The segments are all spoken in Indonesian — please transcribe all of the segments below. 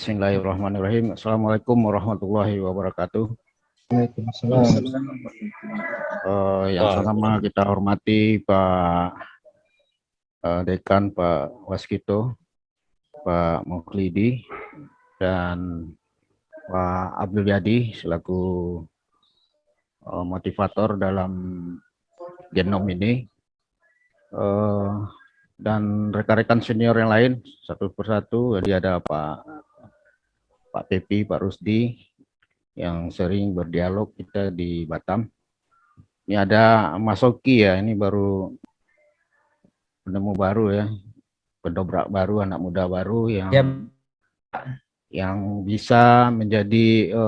Bismillahirrahmanirrahim. Assalamualaikum warahmatullahi wabarakatuh. Waalaikumsalam. Yang pertama kita hormati Pak Dekan, Pak Waskito, Pak Mukhlidi, dan Pak Abdul Yadi selaku motivator dalam genom ini, dan rekan-rekan senior yang lain satu persatu. Jadi ada Pak Pepi, Pak Rusdi yang sering berdialog kita di Batam. Ini ada Mas Oki ya, ini baru penemu baru ya, pendobrak baru, anak muda baru yang bisa menjadi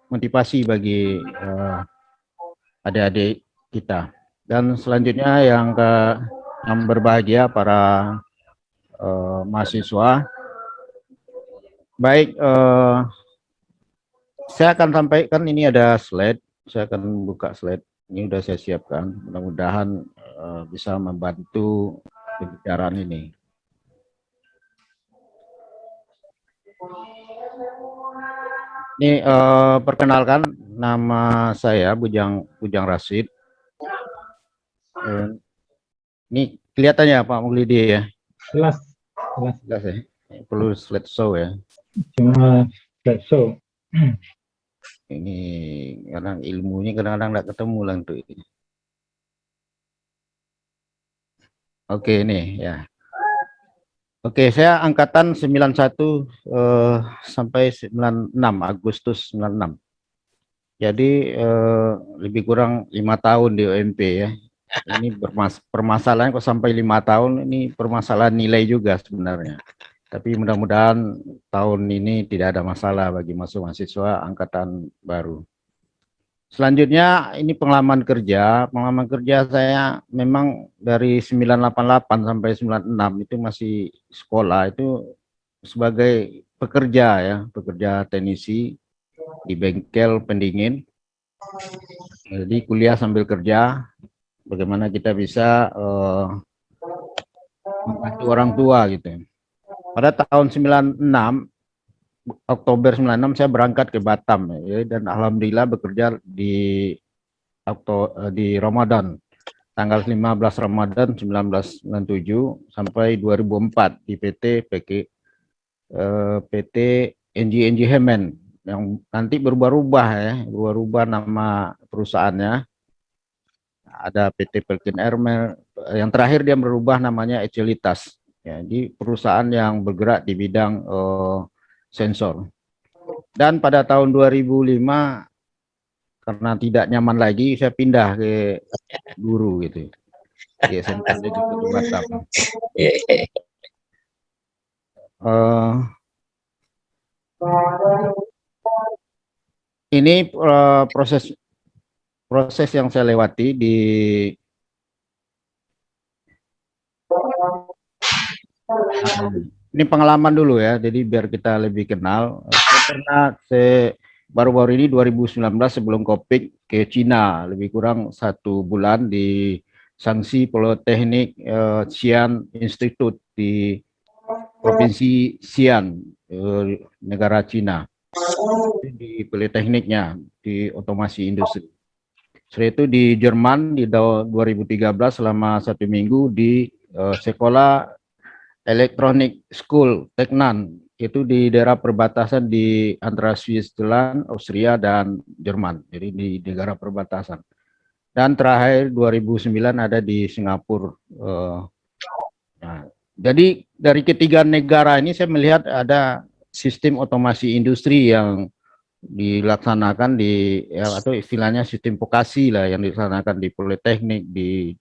motivasi bagi adik-adik kita. Dan selanjutnya yang berbahagia para mahasiswa. Baik, saya akan sampaikan, ini ada slide, saya akan buka slide. Ini sudah saya siapkan, mudah-mudahan bisa membantu pembicaraan ini. Ini perkenalkan, nama saya Bujang Rasid. Ini kelihatannya Pak Mukhlidi ya? Jelas ya. Perlu slide show ya? Cuma slide show. Ini kadang ilmunya kadang-kadang nggak ketemu lah tuh. Oke, ini ya. Oke, saya angkatan 91 sampai 96, Agustus 96. Jadi lebih kurang 5 tahun di UMP ya. Ini permasalahan kok sampai 5 tahun, ini permasalahan nilai juga sebenarnya. Tapi mudah-mudahan tahun ini tidak ada masalah bagi masuk mahasiswa angkatan baru. Selanjutnya ini pengalaman kerja. Pengalaman kerja saya memang dari 988 sampai 96 itu masih sekolah, itu sebagai pekerja ya, pekerja teknisi di bengkel pendingin. Jadi kuliah sambil kerja, bagaimana kita bisa membantu orang tua gitu. Pada tahun 96, Oktober 96 saya berangkat ke Batam ya, dan alhamdulillah bekerja di Ramadan, tanggal 15 Ramadan 1997 sampai 2004 di PT NG Hemen yang nanti berubah-ubah ya, berubah nama perusahaannya. Ada PT Pelkin Airmail, yang terakhir dia berubah namanya Ecelitas. Ya, di perusahaan yang bergerak di bidang sensor. Dan pada tahun 2005 karena tidak nyaman lagi, saya pindah ke guru gitu di SMK Negeri di Batam. Ini proses yang saya lewati di ini pengalaman dulu ya, jadi biar kita lebih kenal. Saya baru-baru ini 2019 sebelum COVID ke Cina, lebih kurang 1 bulan di Shaanxi Polytechnic Xi'an Institute di Provinsi Xi'an, negara Cina. Di Politekniknya, di otomasi industri. Setelah itu di Jerman di tahun 2013 selama 1 minggu di sekolah Electronic School Teknan, itu di daerah perbatasan di antara Switzerland, Austria, dan Jerman. Jadi di negara perbatasan. Dan terakhir 2009 ada di Singapura. Nah, jadi dari ketiga negara ini saya melihat ada sistem otomasi industri yang dilaksanakan di ya, atau istilahnya sistem vokasi lah yang dilaksanakan di Politeknik, di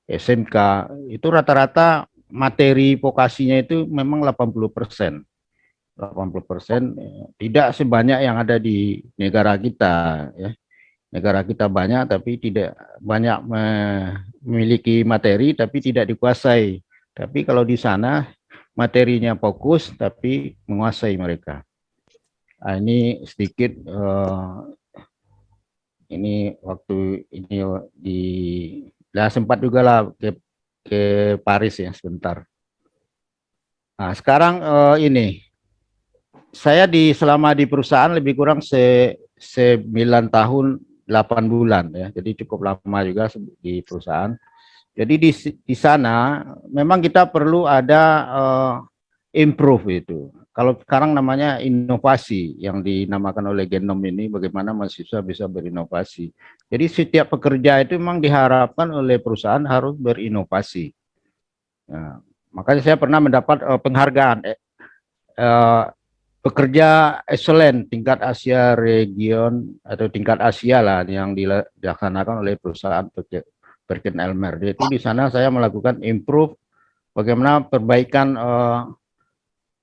SMK. Itu rata-rata materi vokasinya itu memang 80%. 80% tidak sebanyak yang ada di negara kita ya. Negara kita banyak tapi tidak banyak memiliki materi tapi tidak dikuasai. Tapi kalau di sana materinya fokus tapi menguasai mereka. Nah, ini sedikit ini waktu ini sempat juga lah ke Paris ya sebentar. Nah, sekarang ini saya selama di perusahaan lebih kurang 9 tahun 8 bulan ya. Jadi cukup lama juga di perusahaan. Jadi di sana memang kita perlu ada improve itu. Kalau sekarang namanya inovasi yang dinamakan oleh Genom ini, bagaimana mahasiswa bisa berinovasi. Jadi setiap pekerja itu memang diharapkan oleh perusahaan harus berinovasi. Nah, makanya saya pernah mendapat penghargaan uh, pekerja excellent tingkat Asia region atau tingkat Asia lah yang dilaksanakan oleh perusahaan Perkin Elmer. Itu di sana saya melakukan improve bagaimana perbaikan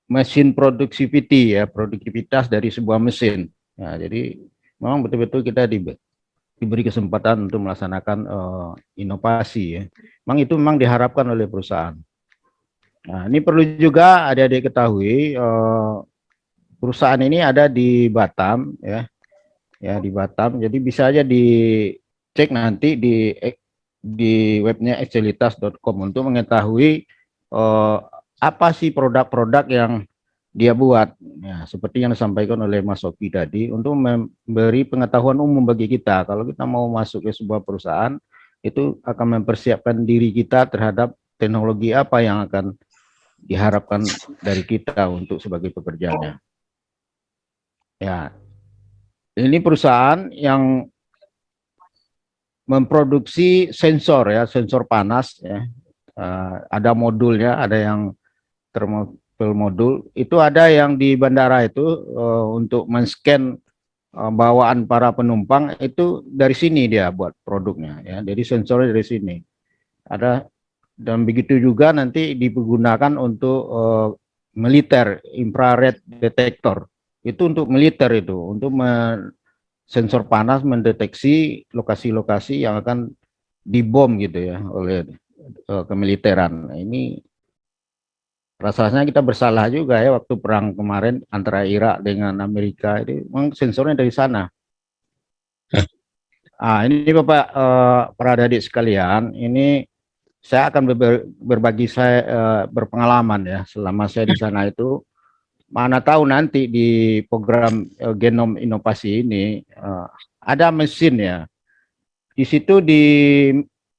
mesin productivity ya, produktivitas dari sebuah mesin. Nah, jadi memang betul-betul kita diberi kesempatan untuk melaksanakan inovasi ya. Memang itu memang diharapkan oleh perusahaan. Nah, ini perlu juga adik-adik ketahui perusahaan ini ada di Batam ya di Batam. Jadi bisa aja dicek nanti di webnya excelitas.com untuk mengetahui apa sih produk-produk yang dia buat. Ya, seperti yang disampaikan oleh Mas Oki tadi, untuk memberi pengetahuan umum bagi kita. Kalau kita mau masuk ke sebuah perusahaan, itu akan mempersiapkan diri kita terhadap teknologi apa yang akan diharapkan dari kita untuk sebagai pekerjanya. Ya, ini perusahaan yang memproduksi sensor ya, sensor panas ya. Ada modulnya, ada yang thermal modul. Itu ada yang di bandara itu untuk men-scan bawaan para penumpang itu dari sini dia buat produknya ya. Jadi sensornya dari sini. Ada dan begitu juga nanti digunakan untuk militer infrared detector. Itu untuk militer itu, untuk sensor panas mendeteksi lokasi-lokasi yang akan dibom gitu ya oleh kemiliteran. Nah, ini rasanya kita bersalah juga ya waktu perang kemarin antara Irak dengan Amerika, itu memang sensornya dari sana. Ini Bapak para adik sekalian, ini saya akan berbagi saya berpengalaman ya selama saya di sana itu. Mana tahu nanti di program genom inovasi ini ada mesin ya. Di situ di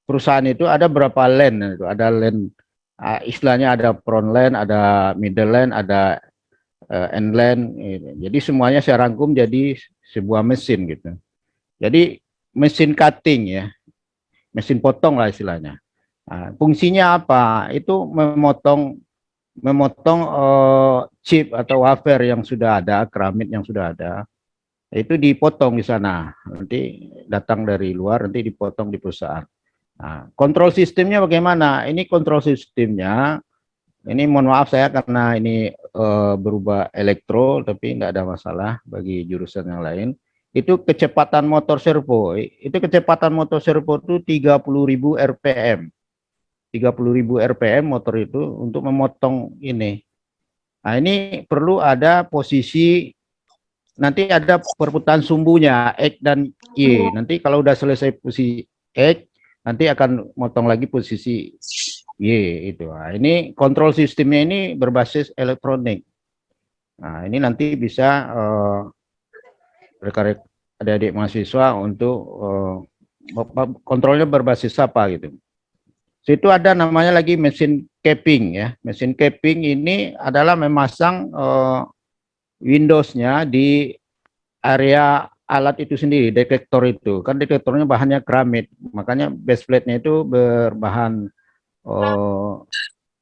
perusahaan itu ada berapa land itu, ada land istilahnya ada front land, ada middle land, ada end land. Gitu. Jadi semuanya saya rangkum jadi sebuah mesin gitu. Jadi mesin cutting ya, mesin potong lah istilahnya. Nah, fungsinya apa? Itu memotong chip atau wafer yang sudah ada, keramik yang sudah ada, itu dipotong di sana. Nanti datang dari luar, nanti dipotong di perusahaan. Nah, kontrol sistemnya bagaimana? Ini kontrol sistemnya, ini mohon maaf saya karena ini berubah elektro, tapi tidak ada masalah bagi jurusan yang lain. Itu kecepatan motor servo. Itu kecepatan motor servo itu 30.000 RPM. 30.000 RPM motor itu untuk memotong ini. Nah, ini perlu ada posisi, nanti ada perputaran sumbunya X dan Y. Nanti kalau udah selesai posisi X, nanti akan motong lagi posisi Y itu. Nah, ini kontrol sistemnya ini berbasis elektronik. Nah, ini nanti bisa rekan-rekan adik-adik mahasiswa untuk kontrolnya berbasis apa gitu. Situ ada namanya lagi mesin capping ya. Mesin capping ini adalah memasang Windows-nya di area alat itu sendiri, detektor itu. Kan detektornya bahannya keramik, makanya base plate-nya itu berbahan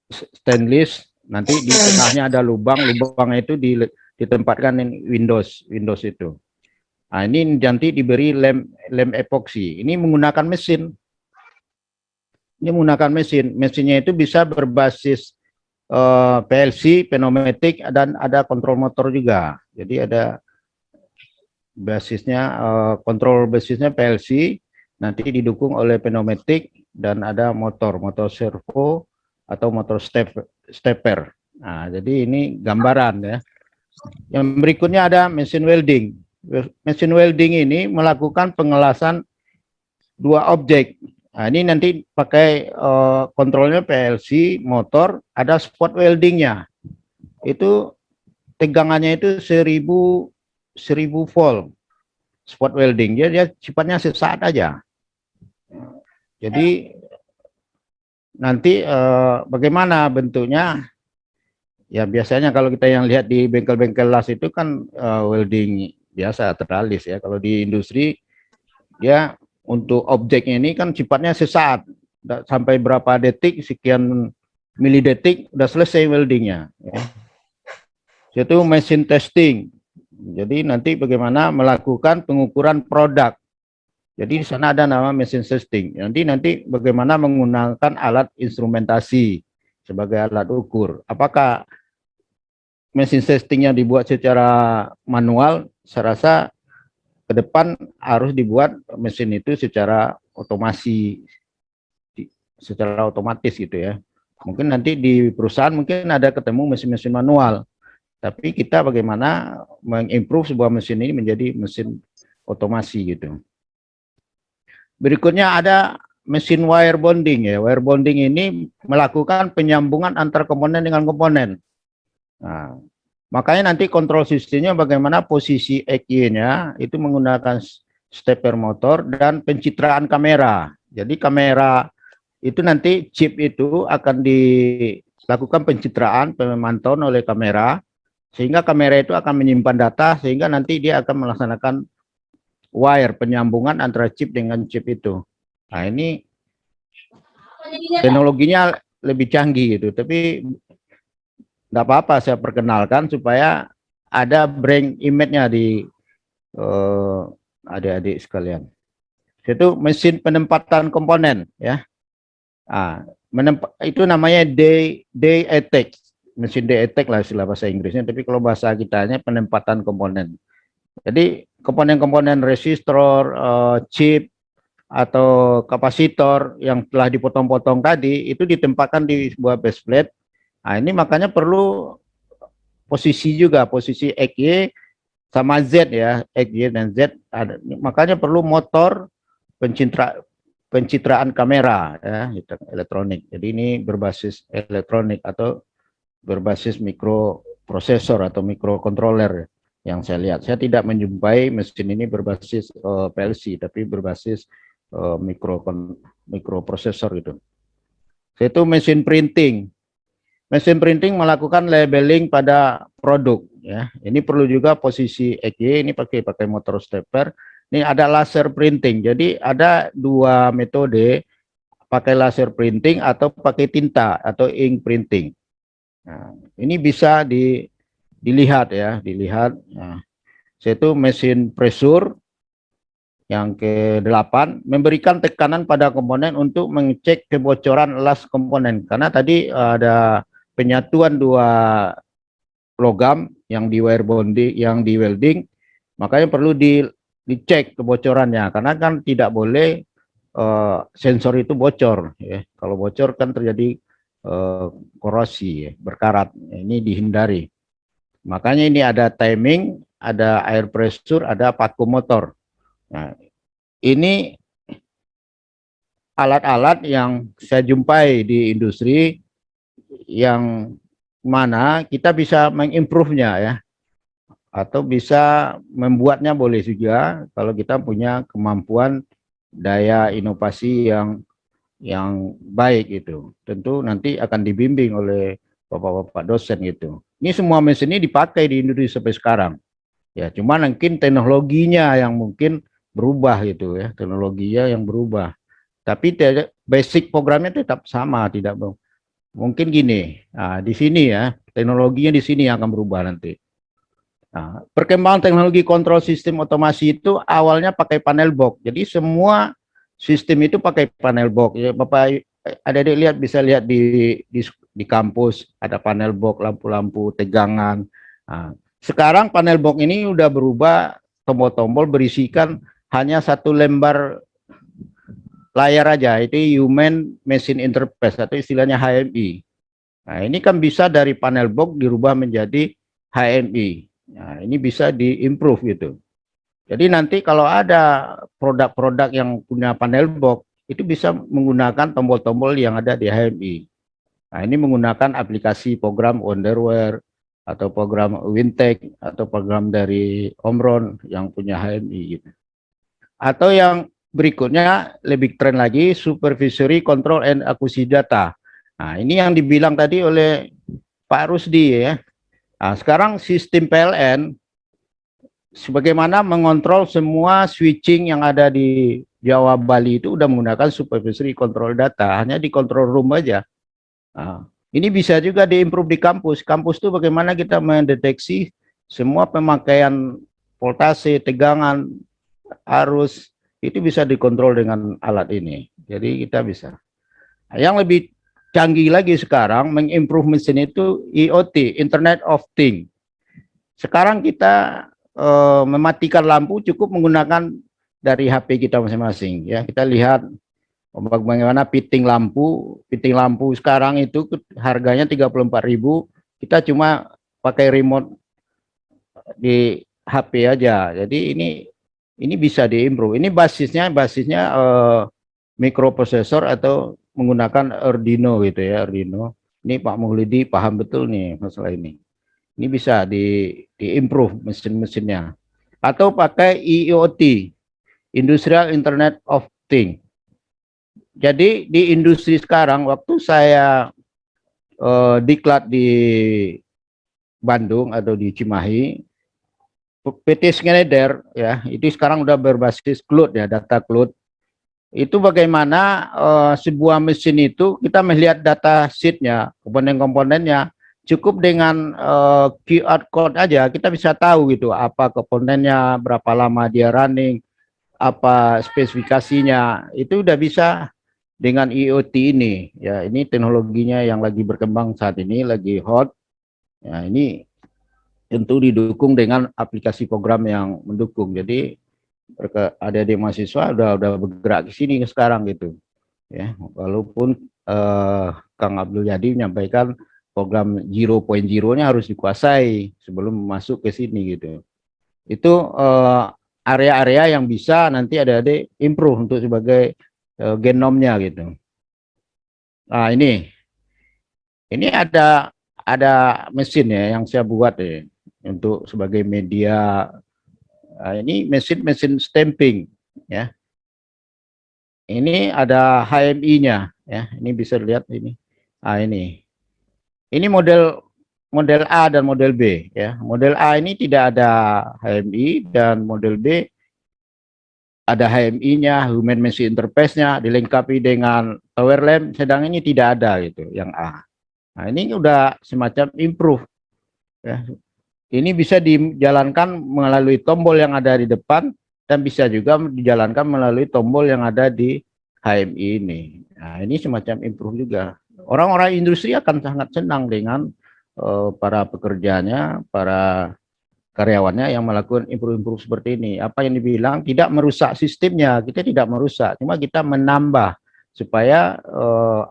stainless. Nanti di tengahnya ada lubang, lubangnya itu ditempatkan Windows itu. Nah, ini nanti diberi lem epoksi. Ini menggunakan mesin. Ini menggunakan mesin. Mesinnya itu bisa berbasis PLC, pneumatik, dan ada kontrol motor juga. Jadi ada basisnya, kontrol basisnya PLC, nanti didukung oleh pneumatik, dan ada motor servo atau motor stepper. Nah, jadi ini gambaran ya. Yang berikutnya ada mesin welding. Mesin welding ini melakukan pengelasan dua objek. Nah, ini nanti pakai kontrolnya PLC, motor, ada spot weldingnya. Itu tegangannya itu 1000 volt spot welding. Dia sifatnya sesaat aja. Jadi nanti bagaimana bentuknya? Ya biasanya kalau kita yang lihat di bengkel-bengkel las itu kan welding biasa teralis ya. Kalau di industri dia untuk objeknya ini kan sifatnya sesaat, sampai berapa detik, sekian milidetik udah selesai weldingnya. Ya. Itu mesin testing. Jadi nanti bagaimana melakukan pengukuran produk. Jadi di sana ada nama mesin testing. Nanti bagaimana menggunakan alat instrumentasi sebagai alat ukur. Apakah mesin testingnya dibuat secara manual? Saya rasa ke depan harus dibuat mesin itu secara otomasi, secara otomatis gitu ya. Mungkin nanti di perusahaan mungkin ada ketemu mesin-mesin manual. Tapi kita bagaimana mengimprove sebuah mesin ini menjadi mesin otomasi gitu. Berikutnya ada mesin wire bonding ya. Wire bonding ini melakukan penyambungan antar komponen dengan komponen. Nah, makanya nanti kontrol sistemnya bagaimana posisi EQ-nya itu menggunakan stepper motor dan pencitraan kamera. Jadi kamera itu nanti chip itu akan dilakukan pencitraan, pemantauan oleh kamera, sehingga kamera itu akan menyimpan data, sehingga nanti dia akan melaksanakan wire, penyambungan antara chip dengan chip itu. Nah ini teknologinya lebih canggih gitu, tapi nggak apa-apa saya perkenalkan supaya ada brand image-nya di adik-adik sekalian. Itu mesin penempatan komponen ya. Itu namanya day attack, mesin day attack lah istilah bahasa Inggrisnya, tapi kalau bahasa kitanya penempatan komponen. Jadi komponen-komponen resistor, chip atau kapasitor yang telah dipotong-potong tadi itu ditempatkan di sebuah base plate. Nah ini makanya perlu posisi juga, posisi EQ sama Z ya, EQ dan Z. Makanya perlu motor pencitraan kamera ya, elektronik. Jadi ini berbasis elektronik atau berbasis mikroprosesor atau mikrokontroler yang saya lihat. Saya tidak menjumpai mesin ini berbasis PLC, tapi berbasis mikroprosesor gitu. Itu mesin printing. Mesin printing melakukan labeling pada produk ya. Ini perlu juga posisi EQ, ini pakai motor stepper. Ini ada laser printing. Jadi ada dua metode, pakai laser printing atau pakai tinta atau ink printing. Nah, ini bisa dilihat ya, dilihat. Nah, yaitu mesin pressure yang ke-8 memberikan tekanan pada komponen untuk mengecek kebocoran las komponen. Karena tadi ada penyatuan dua logam yang di wire bonding, yang di welding, makanya perlu dicek kebocorannya. Karena kan tidak boleh sensor itu bocor. Ya. Kalau bocor kan terjadi korosi, ya, berkarat. Ini dihindari. Makanya ini ada timing, ada air pressure, ada vacuum motor. Nah, ini alat-alat yang saya jumpai di industri yang mana kita bisa mengimprove-nya ya, atau bisa membuatnya boleh juga kalau kita punya kemampuan daya inovasi yang baik itu. Tentu nanti akan dibimbing oleh bapak-bapak dosen gitu. Ini semua mesin ini dipakai di Indonesia sampai sekarang. Ya, cuma mungkin teknologinya yang mungkin berubah gitu ya, teknologinya yang berubah. Tapi basic programnya tetap sama, tidak mungkin gini. Nah, di sini ya, teknologinya di sini yang akan berubah nanti. Nah, perkembangan teknologi kontrol sistem otomasi itu awalnya pakai panel box. Jadi semua sistem itu pakai panel box. Ya, Bapak adik-adik lihat, bisa lihat di kampus ada panel box, lampu-lampu tegangan. Nah, sekarang panel box ini udah berubah, tombol-tombol berisikan hanya satu lembar layar aja, itu Human Machine Interface atau istilahnya HMI. Nah, ini kan bisa dari panel box dirubah menjadi HMI. Nah, ini bisa diimprove gitu. Jadi nanti kalau ada produk-produk yang punya panel box, itu bisa menggunakan tombol-tombol yang ada di HMI. Nah, ini menggunakan aplikasi program Wonderware, atau program Wintek atau program dari Omron yang punya HMI gitu. Atau yang berikutnya lebih keren lagi, supervisory control and akuisisi data. Nah, ini yang dibilang tadi oleh Pak Rusdi ya. Nah, sekarang sistem PLN sebagaimana mengontrol semua switching yang ada di Jawa Bali itu udah menggunakan supervisory control data, hanya di control room aja. Nah, ini bisa juga diimprove di kampus. Kampus itu bagaimana kita mendeteksi semua pemakaian voltase, tegangan, arus, itu bisa dikontrol dengan alat ini. Jadi kita bisa. Nah, yang lebih canggih lagi sekarang, mengimprove mesin itu IoT, Internet of Things. Sekarang kita mematikan lampu cukup menggunakan dari HP kita masing-masing. Ya, kita lihat bagaimana fitting lampu sekarang itu harganya 34.000, kita cuma pakai remote di HP aja. Jadi ini bisa diimprove. Ini basisnya mikroprosesor atau menggunakan Arduino gitu ya, Arduino. Ini Pak Muhlidi paham betul nih masalah ini. Ini bisa diimprove mesin-mesinnya. Atau pakai IoT, Industrial Internet of Things. Jadi di industri sekarang, waktu saya diklat di Bandung atau di Cimahi, PT Schneider ya, itu sekarang udah berbasis cloud ya, data cloud. Itu bagaimana sebuah mesin itu kita melihat data sheet-nya, komponen-komponennya, cukup dengan QR code aja kita bisa tahu gitu apa komponennya, berapa lama dia running, apa spesifikasinya, itu udah bisa dengan IoT ini ya. Ini teknologinya yang lagi berkembang saat ini, lagi hot ya. Ini tentu didukung dengan aplikasi program yang mendukung. Jadi ada di mahasiswa udah bergerak ke sini sekarang gitu ya. Walaupun Kang Abdul Yadi menyampaikan program 0.0-nya harus dikuasai sebelum masuk ke sini gitu. Itu area-area yang bisa nanti ada improve untuk sebagai genomnya gitu. Nah, ini ada mesin ya yang saya buat ya untuk sebagai media. Nah, ini mesin stamping ya. Ini ada HMI-nya ya. Ini bisa lihat ini. Nah, ini model A dan model B ya. Model A ini tidak ada HMI dan model B ada HMI-nya, Human Machine Interface-nya, dilengkapi dengan power lamp, sedang ini tidak ada gitu yang A. Nah, ini udah semacam improve ya. Ini bisa dijalankan melalui tombol yang ada di depan dan bisa juga dijalankan melalui tombol yang ada di HMI ini. Nah, ini semacam improve juga. Orang-orang industri akan sangat senang dengan para pekerjanya, para karyawannya yang melakukan improve seperti ini. Apa yang dibilang tidak merusak sistemnya, kita tidak merusak, cuma kita menambah supaya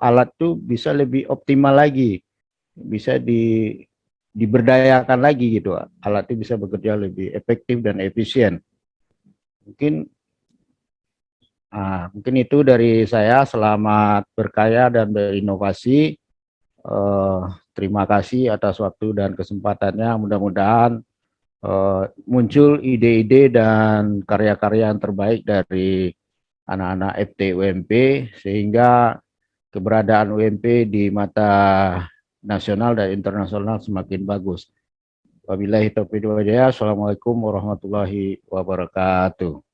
alat itu bisa lebih optimal lagi, bisa diberdayakan lagi gitu. Alat itu bisa bekerja lebih efektif dan efisien. Mungkin itu dari saya. Selamat berkarya dan berinovasi. Terima kasih atas waktu dan kesempatannya. Mudah-mudahan muncul ide-ide dan karya-karya yang terbaik dari anak-anak FT UMP sehingga keberadaan UMP di mata nasional dan internasional semakin bagus. Wabillahi taufiq wal hidayah. Assalamualaikum warahmatullahi wabarakatuh.